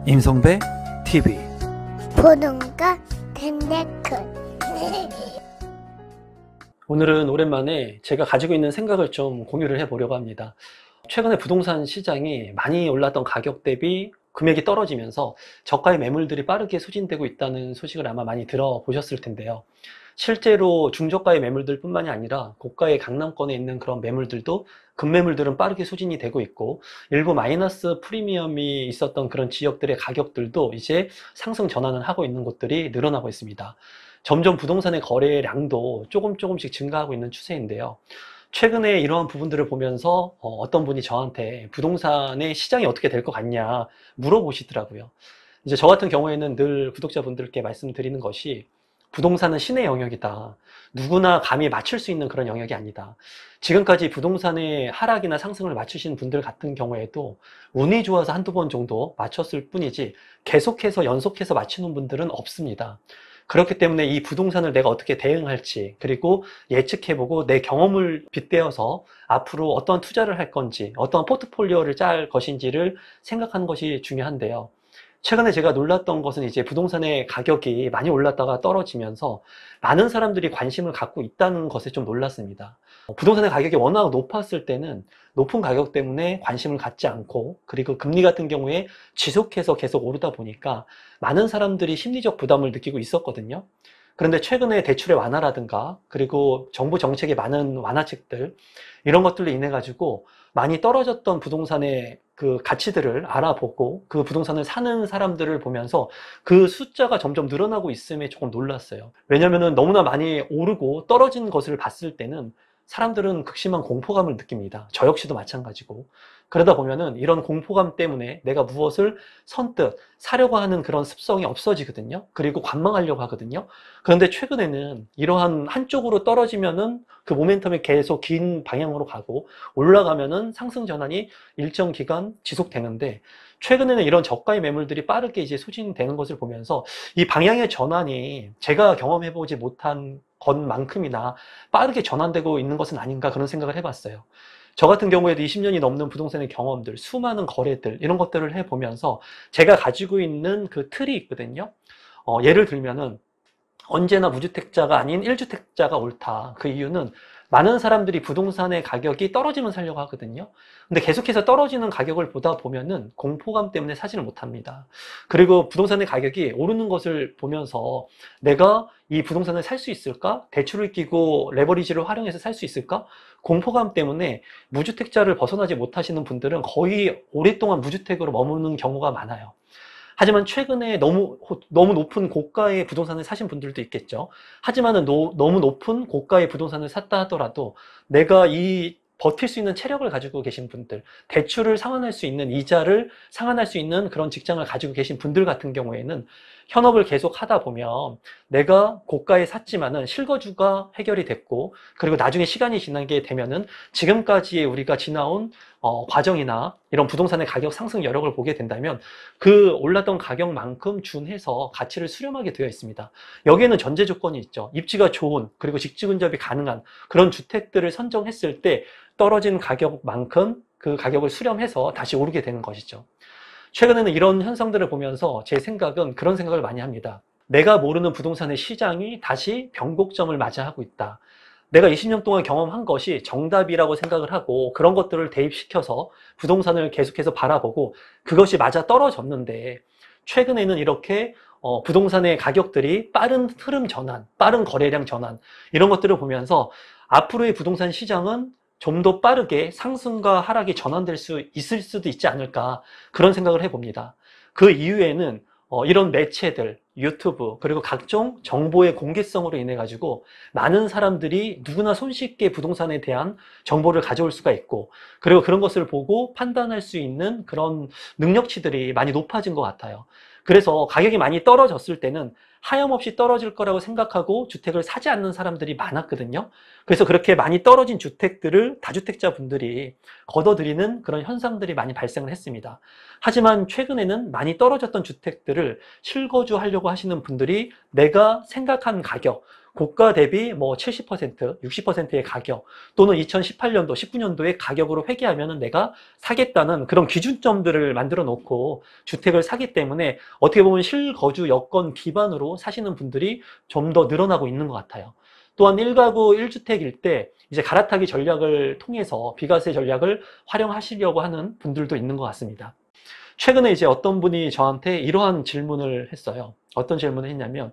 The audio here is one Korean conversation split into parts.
임성배 TV 보동과 텐데크. 오늘은 오랜만에 제가 가지고 있는 생각을 좀 공유를 해보려고 합니다. 최근에 부동산 시장이 많이 올랐던 가격 대비 금액이 떨어지면서 저가의 매물들이 빠르게 소진되고 있다는 소식을 아마 많이 들어보셨을 텐데요. 실제로 중저가의 매물들 뿐만이 아니라 고가의 강남권에 있는 그런 매물들도 급매물들은 빠르게 소진이 되고 있고, 일부 마이너스 프리미엄이 있었던 그런 지역들의 가격들도 이제 상승 전환을 하고 있는 곳들이 늘어나고 있습니다. 점점 부동산의 거래량도 조금씩 증가하고 있는 추세인데요. 최근에 이러한 부분들을 보면서 어떤 분이 저한테 부동산의 시장이 어떻게 될 것 같냐 물어보시더라고요. 이제 저 같은 경우에는 늘 구독자분들께 말씀드리는 것이, 부동산은 신의 영역이다. 누구나 감히 맞출 수 있는 그런 영역이 아니다. 지금까지 부동산의 하락이나 상승을 맞추신 분들 같은 경우에도 운이 좋아서 한두 번 정도 맞췄을 뿐이지 계속해서 연속해서 맞추는 분들은 없습니다. 그렇기 때문에 이 부동산을 내가 어떻게 대응할지, 그리고 예측해보고 내 경험을 빗대어서 앞으로 어떠한 투자를 할 건지, 어떠한 포트폴리오를 짤 것인지를 생각하는 것이 중요한데요. 최근에 제가 놀랐던 것은 이제 부동산의 가격이 많이 올랐다가 떨어지면서 많은 사람들이 관심을 갖고 있다는 것에 좀 놀랐습니다. 부동산의 가격이 워낙 높았을 때는 높은 가격 때문에 관심을 갖지 않고, 그리고 금리 같은 경우에 지속해서 계속 오르다 보니까 많은 사람들이 심리적 부담을 느끼고 있었거든요. 그런데 최근에 대출의 완화라든가, 그리고 정부 정책의 많은 완화책들, 이런 것들로 인해 가지고 많이 떨어졌던 부동산의 그 가치들을 알아보고 그 부동산을 사는 사람들을 보면서 그 숫자가 점점 늘어나고 있음에 조금 놀랐어요. 왜냐면은 너무나 많이 오르고 떨어진 것을 봤을 때는 사람들은 극심한 공포감을 느낍니다. 저 역시도 마찬가지고. 그러다 보면은 이런 공포감 때문에 내가 무엇을 선뜻 사려고 하는 그런 습성이 없어지거든요. 그리고 관망하려고 하거든요. 그런데 최근에는 이러한 한쪽으로 떨어지면은 그 모멘텀이 계속 긴 방향으로 가고, 올라가면은 상승 전환이 일정 기간 지속되는데, 최근에는 이런 저가의 매물들이 빠르게 이제 소진되는 것을 보면서 이 방향의 전환이 제가 경험해보지 못한 것만큼이나 빠르게 전환되고 있는 것은 아닌가, 그런 생각을 해봤어요. 저 같은 경우에도 20년이 넘는 부동산의 경험들, 수많은 거래들, 이런 것들을 해보면서 제가 가지고 있는 그 틀이 있거든요. 예를 들면은 언제나 무주택자가 아닌 1주택자가 옳다. 그 이유는 많은 사람들이 부동산의 가격이 떨어지면 살려고 하거든요. 근데 계속해서 떨어지는 가격을 보다 보면은 공포감 때문에 사지를 못합니다. 그리고 부동산의 가격이 오르는 것을 보면서 내가 이 부동산을 살 수 있을까? 대출을 끼고 레버리지를 활용해서 살 수 있을까? 공포감 때문에 무주택자를 벗어나지 못하시는 분들은 거의 오랫동안 무주택으로 머무는 경우가 많아요. 하지만 최근에 너무 높은 고가의 부동산을 사신 분들도 있겠죠. 하지만은 너무 높은 고가의 부동산을 샀다 하더라도 내가 버틸 수 있는 체력을 가지고 계신 분들, 대출을 상환할 수 있는, 이자를 상환할 수 있는 그런 직장을 가지고 계신 분들 같은 경우에는 현업을 계속 하다 보면 내가 고가에 샀지만은 실거주가 해결이 됐고, 그리고 나중에 시간이 지나게 되면은 지금까지의 우리가 지나온 과정이나 이런 부동산의 가격 상승 여력을 보게 된다면 그 올랐던 가격만큼 준해서 가치를 수렴하게 되어 있습니다. 여기에는 전제 조건이 있죠. 입지가 좋은, 그리고 직지 근접이 가능한 그런 주택들을 선정했을 때 떨어진 가격만큼 그 가격을 수렴해서 다시 오르게 되는 것이죠. 최근에는 이런 현상들을 보면서 제 생각은 그런 생각을 많이 합니다. 내가 모르는 부동산의 시장이 다시 변곡점을 맞이하고 있다. 내가 20년 동안 경험한 것이 정답이라고 생각을 하고 그런 것들을 대입시켜서 부동산을 계속해서 바라보고 그것이 맞아 떨어졌는데, 최근에는 이렇게 부동산의 가격들이 빠른 흐름 전환, 빠른 거래량 전환, 이런 것들을 보면서 앞으로의 부동산 시장은 좀 더 빠르게 상승과 하락이 전환될 수 있을 수도 있지 않을까, 그런 생각을 해봅니다. 그 이유에는 이런 매체들, 유튜브, 그리고 각종 정보의 공개성으로 인해 가지고 많은 사람들이 누구나 손쉽게 부동산에 대한 정보를 가져올 수가 있고, 그리고 그런 것을 보고 판단할 수 있는 그런 능력치들이 많이 높아진 것 같아요. 그래서 가격이 많이 떨어졌을 때는 하염없이 떨어질 거라고 생각하고 주택을 사지 않는 사람들이 많았거든요. 그래서 그렇게 많이 떨어진 주택들을 다주택자 분들이 걷어들이는 그런 현상들이 많이 발생을 했습니다. 하지만 최근에는 많이 떨어졌던 주택들을 실거주하려고 하시는 분들이 내가 생각한 가격, 고가 대비 뭐 70%, 60%의 가격 또는 2018년도, 19년도의 가격으로 회귀하면 내가 사겠다는 그런 기준점들을 만들어 놓고 주택을 사기 때문에 어떻게 보면 실거주 여건 기반으로 사시는 분들이 좀 더 늘어나고 있는 것 같아요. 또한 1가구 1주택일 때 이제 갈아타기 전략을 통해서 비과세 전략을 활용하시려고 하는 분들도 있는 것 같습니다. 최근에 이제 어떤 분이 저한테 이러한 질문을 했어요. 어떤 질문을 했냐면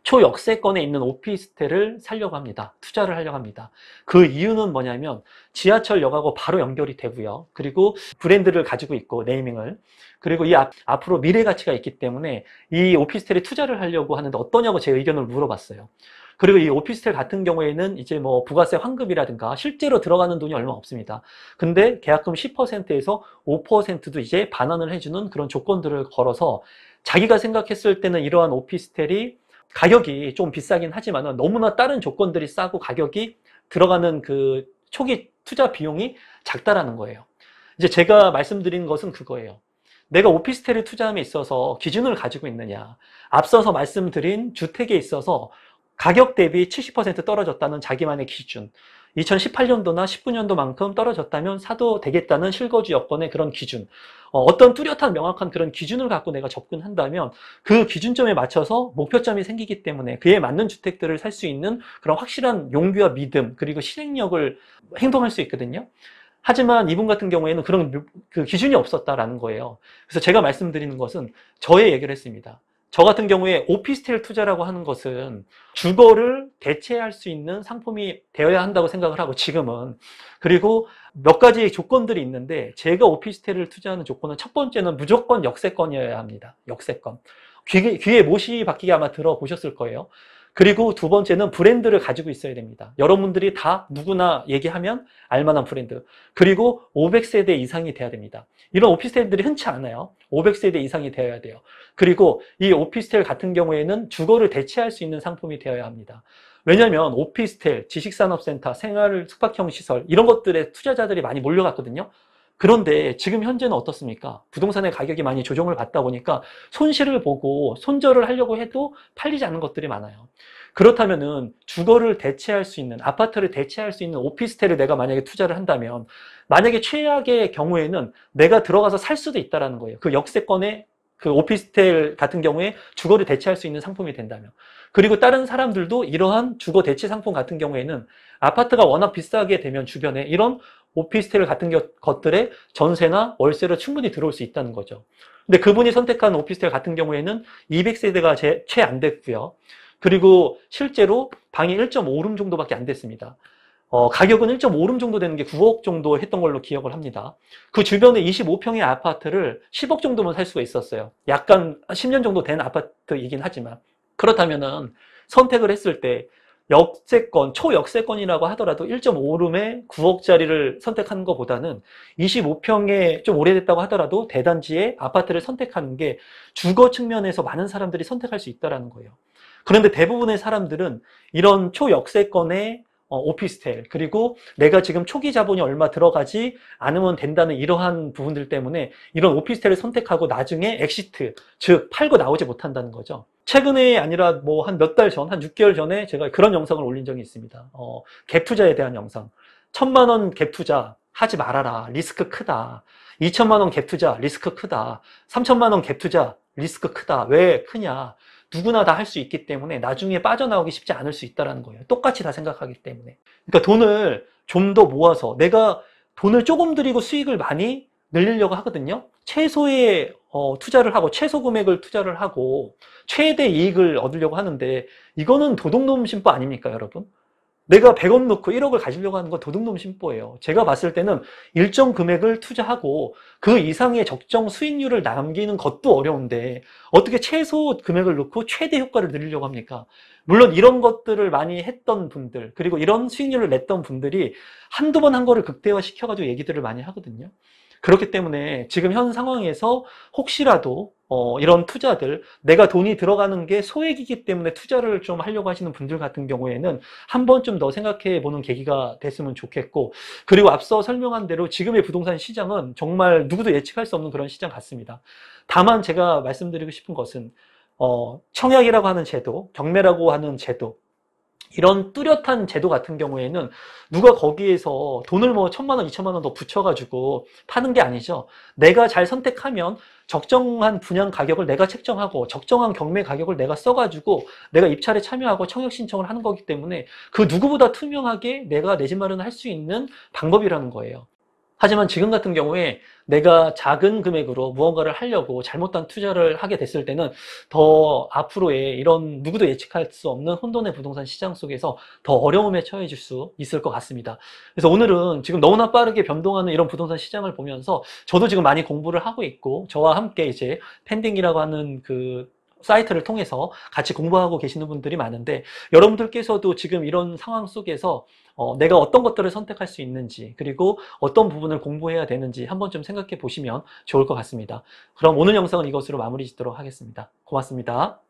초역세권에 있는 오피스텔을 사려고 합니다. 투자를 하려고 합니다. 그 이유는 뭐냐면 지하철역하고 바로 연결이 되고요. 그리고 브랜드를 가지고 있고 네이밍을. 그리고 앞으로 미래 가치가 있기 때문에 이 오피스텔에 투자를 하려고 하는데 어떠냐고 제 의견을 물어봤어요. 그리고 이 오피스텔 같은 경우에는 이제 뭐 부가세 환급이라든가 실제로 들어가는 돈이 얼마 없습니다. 근데 계약금 10%에서 5%도 이제 반환을 해주는 그런 조건들을 걸어서 자기가 생각했을 때는 이러한 오피스텔이 가격이 좀 비싸긴 하지만 너무나 다른 조건들이 싸고 가격이 들어가는 그 초기 투자 비용이 작다라는 거예요. 이제 제가 말씀드린 것은 그거예요. 내가 오피스텔에 투자함에 있어서 기준을 가지고 있느냐. 앞서서 말씀드린 주택에 있어서 가격 대비 70% 떨어졌다는 자기만의 기준, 2018년도나 19년도만큼 떨어졌다면 사도 되겠다는 실거주 여건의 그런 기준, 어떤 뚜렷한 명확한 그런 기준을 갖고 내가 접근한다면 그 기준점에 맞춰서 목표점이 생기기 때문에 그에 맞는 주택들을 살 수 있는 그런 확실한 용기와 믿음 그리고 실행력을 행동할 수 있거든요. 하지만 이분 같은 경우에는 그런 그 기준이 없었다라는 거예요. 그래서 제가 말씀드리는 것은 저의 얘기를 했습니다. 저 같은 경우에 오피스텔 투자라고 하는 것은 주거를 대체할 수 있는 상품이 되어야 한다고 생각을 하고 지금은 그리고 몇 가지 조건들이 있는데 제가 오피스텔을 투자하는 조건은 첫 번째는 무조건 역세권이어야 합니다. 역세권. 귀에 못이 박히게 아마 들어보셨을 거예요. 그리고 두 번째는 브랜드를 가지고 있어야 됩니다. 여러분들이 다 누구나 얘기하면 알만한 브랜드. 그리고 500세대 이상이 돼야 됩니다. 이런 오피스텔들이 흔치 않아요. 500세대 이상이 되어야 돼요. 그리고 이 오피스텔 같은 경우에는 주거를 대체할 수 있는 상품이 되어야 합니다. 왜냐하면 오피스텔, 지식산업센터, 생활 숙박형 시설 이런 것들에 투자자들이 많이 몰려갔거든요. 그런데 지금 현재는 어떻습니까? 부동산의 가격이 많이 조정을 받다 보니까 손실을 보고 손절을 하려고 해도 팔리지 않는 것들이 많아요. 그렇다면은 주거를 대체할 수 있는, 아파트를 대체할 수 있는 오피스텔을 내가 만약에 투자를 한다면 만약에 최악의 경우에는 내가 들어가서 살 수도 있다는 거예요. 그 역세권의 그 오피스텔 같은 경우에 주거를 대체할 수 있는 상품이 된다면. 그리고 다른 사람들도 이러한 주거 대체 상품 같은 경우에는 아파트가 워낙 비싸게 되면 주변에 이런 오피스텔 같은 것들의 전세나 월세로 충분히 들어올 수 있다는 거죠. 근데 그분이 선택한 오피스텔 같은 경우에는 200세대가 채 안 됐고요. 그리고 실제로 방이 1.5룸 정도밖에 안 됐습니다. 가격은 1.5룸 정도 되는 게 9억 정도 했던 걸로 기억을 합니다. 그 주변에 25평의 아파트를 10억 정도면 살 수가 있었어요. 약간 10년 정도 된 아파트이긴 하지만. 그렇다면은 선택을 했을 때 역세권, 초역세권이라고 하더라도 1.5룸에 9억짜리를 선택하는 것보다는 25평에 좀 오래됐다고 하더라도 대단지의 아파트를 선택하는 게 주거 측면에서 많은 사람들이 선택할 수 있다는 거예요. 그런데 대부분의 사람들은 이런 초역세권의 오피스텔 그리고 내가 지금 초기 자본이 얼마 들어가지 않으면 된다는 이러한 부분들 때문에 이런 오피스텔을 선택하고 나중에 엑시트, 즉 팔고 나오지 못한다는 거죠. 최근에 아니라 뭐 한 몇 달 전, 한 6개월 전에 제가 그런 영상을 올린 적이 있습니다. 갭 투자에 대한 영상. 1,000만 원 갭 투자 하지 말아라. 리스크 크다. 2천만 원 갭 투자 리스크 크다. 3천만 원 갭 투자 리스크 크다. 왜 크냐? 누구나 다 할 수 있기 때문에 나중에 빠져나오기 쉽지 않을 수 있다는 거예요. 똑같이 다 생각하기 때문에. 그러니까 돈을 좀 더 모아서 내가 돈을 조금 들이고 수익을 많이 늘리려고 하거든요. 최소의 투자를 하고 최소 금액을 투자를 하고 최대 이익을 얻으려고 하는데 이거는 도둑놈 심보 아닙니까, 여러분? 내가 100원 넣고 1억을 가지려고 하는 건 도둑놈 심보예요. 제가 봤을 때는 일정 금액을 투자하고 그 이상의 적정 수익률을 남기는 것도 어려운데 어떻게 최소 금액을 넣고 최대 효과를 누리려고 합니까? 물론 이런 것들을 많이 했던 분들 그리고 이런 수익률을 냈던 분들이 한두 번 한 거를 극대화시켜가지고 얘기들을 많이 하거든요. 그렇기 때문에 지금 현 상황에서 혹시라도 이런 투자들 내가 돈이 들어가는 게 소액이기 때문에 투자를 좀 하려고 하시는 분들 같은 경우에는 한 번쯤 더 생각해 보는 계기가 됐으면 좋겠고 그리고 앞서 설명한 대로 지금의 부동산 시장은 정말 누구도 예측할 수 없는 그런 시장 같습니다. 다만 제가 말씀드리고 싶은 것은 청약이라고 하는 제도, 경매라고 하는 제도 이런 뚜렷한 제도 같은 경우에는 누가 거기에서 돈을 뭐 1,000만 원, 2천만 원 더 붙여가지고 파는 게 아니죠. 내가 잘 선택하면 적정한 분양 가격을 내가 책정하고 적정한 경매 가격을 내가 써가지고 내가 입찰에 참여하고 청약 신청을 하는 거기 때문에 그 누구보다 투명하게 내가 내 집 마련을 할 수 있는 방법이라는 거예요. 하지만 지금 같은 경우에 내가 작은 금액으로 무언가를 하려고 잘못된 투자를 하게 됐을 때는 더 앞으로의 이런 누구도 예측할 수 없는 혼돈의 부동산 시장 속에서 더 어려움에 처해질 수 있을 것 같습니다. 그래서 오늘은 지금 너무나 빠르게 변동하는 이런 부동산 시장을 보면서 저도 지금 많이 공부를 하고 있고 저와 함께 이제 펜딩이라고 하는 그 사이트를 통해서 같이 공부하고 계시는 분들이 많은데 여러분들께서도 지금 이런 상황 속에서 내가 어떤 것들을 선택할 수 있는지 그리고 어떤 부분을 공부해야 되는지 한번 좀 생각해 보시면 좋을 것 같습니다. 그럼 오늘 영상은 이것으로 마무리 짓도록 하겠습니다. 고맙습니다.